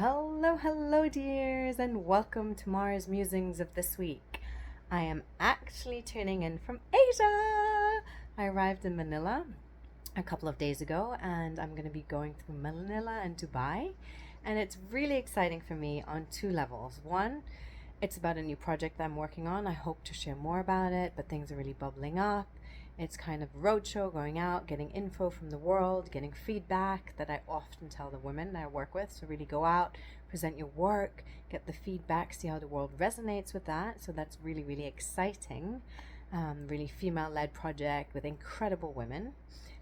Hello, hello, dears, and welcome to Mars Musings of this week. I am actually tuning in from Asia. I arrived in Manila a couple of days ago, and I'm going to be going through Manila and Dubai. And it's really exciting for me on two levels. One, it's about a new project that I'm working on. I hope to share more about it, but things are really bubbling up. It's kind of roadshow, going out, getting info from the world, getting feedback that I often tell the women that I work with. So really go out, present your work, get the feedback, see how the world resonates with that. So that's really, really exciting. Really female-led project with incredible women.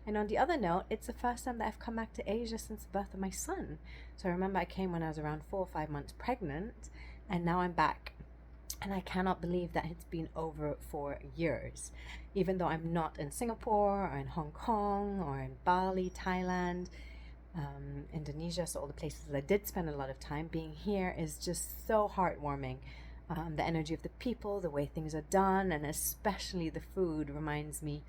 And on the other note, it's the first time that I've come back to Asia since the birth of my son. So I remember I came when I was around 4 or 5 months pregnant, and now I'm back. And I cannot believe that it's been over 4 years. Even though I'm not in Singapore or in Hong Kong or in Bali, Thailand, Indonesia, so all the places that I did spend a lot of time, being here is just so heartwarming. The energy of the people, the way things are done, and especially the food reminds me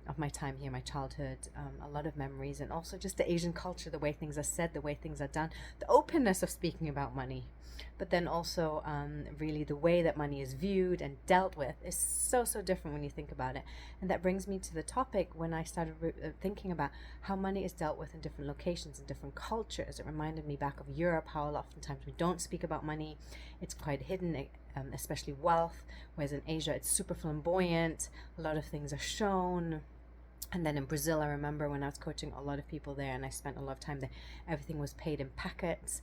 of my time here, my childhood, a lot of memories, and also just the Asian culture, the way things are said, the way things are done, the openness of speaking about money. But then also, really, the way that money is viewed and dealt with is so different when you think about it. And that brings me to the topic when I started thinking about how money is dealt with in different locations and different cultures. It reminded me back of Europe, how oftentimes we don't speak about money. It's quite hidden, especially wealth, whereas in Asia it's super flamboyant. A lot of things are shown. And then in Brazil, I remember when I was coaching a lot of people there and I spent a lot of time there, everything was paid in packets.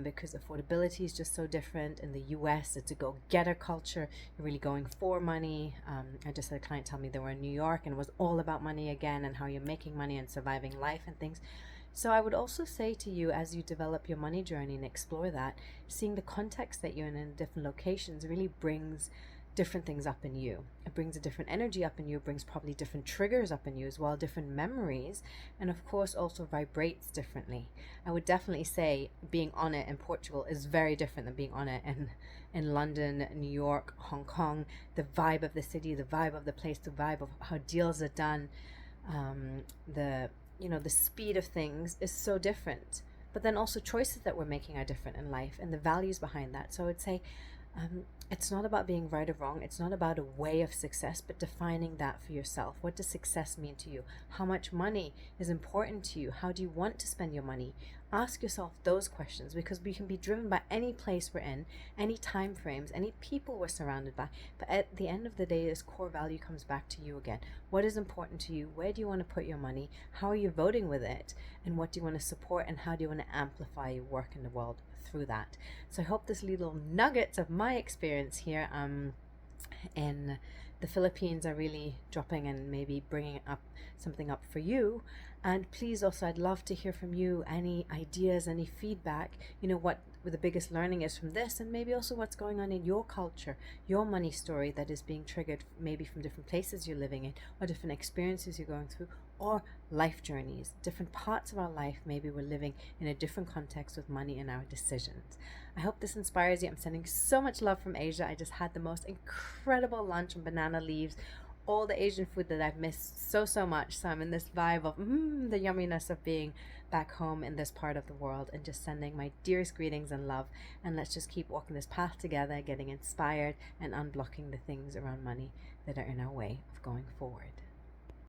Because affordability is just so different. In the US, it's a go-getter culture. You're really going for money. I just had a client tell me they were in New York and it was all about money again and how you're making money and surviving life and things. So I would also say to you, as you develop your money journey and explore that, seeing the context that you're in different locations really brings different things up in you. It brings a different energy up in you, it brings probably different triggers up in you as well, different memories, and of course also vibrates differently. I would definitely say being on it in Portugal is very different than being on it in London, New York, Hong Kong. The vibe of the city, the vibe of the place, the vibe of how deals are done, the speed of things is so different. But then also choices that we're making are different in life and the values behind that. So I would say it's not about being right or wrong. It's not about a way of success, but defining that for yourself. What does success mean to you? How much money is important to you? How do you want to spend your money? Ask yourself those questions because we can be driven by any place we're in, any time frames, any people we're surrounded by. But at the end of the day, this core value comes back to you again. What is important to you? Where do you want to put your money? How are you voting with it? And what do you want to support? And how do you want to amplify your work in the world through that? So I hope this little nuggets of my experience here in the Philippines are really dropping and maybe bringing up something up for you. And please also, I'd love to hear from you, any ideas, any feedback, what the biggest learning is from this, and maybe also what's going on in your culture, your money story that is being triggered maybe from different places you're living in, or different experiences you're going through, or life journeys, different parts of our life. Maybe we're living in a different context with money and our decisions. I hope this inspires you. I'm sending so much love from Asia. I just had the most incredible lunch on banana leaves, all the Asian food that I've missed so much. So I'm in this vibe of the yumminess of being back home in this part of the world, and just sending my dearest greetings and love. And let's just keep walking this path together, getting inspired and unblocking the things around money that are in our way of going forward.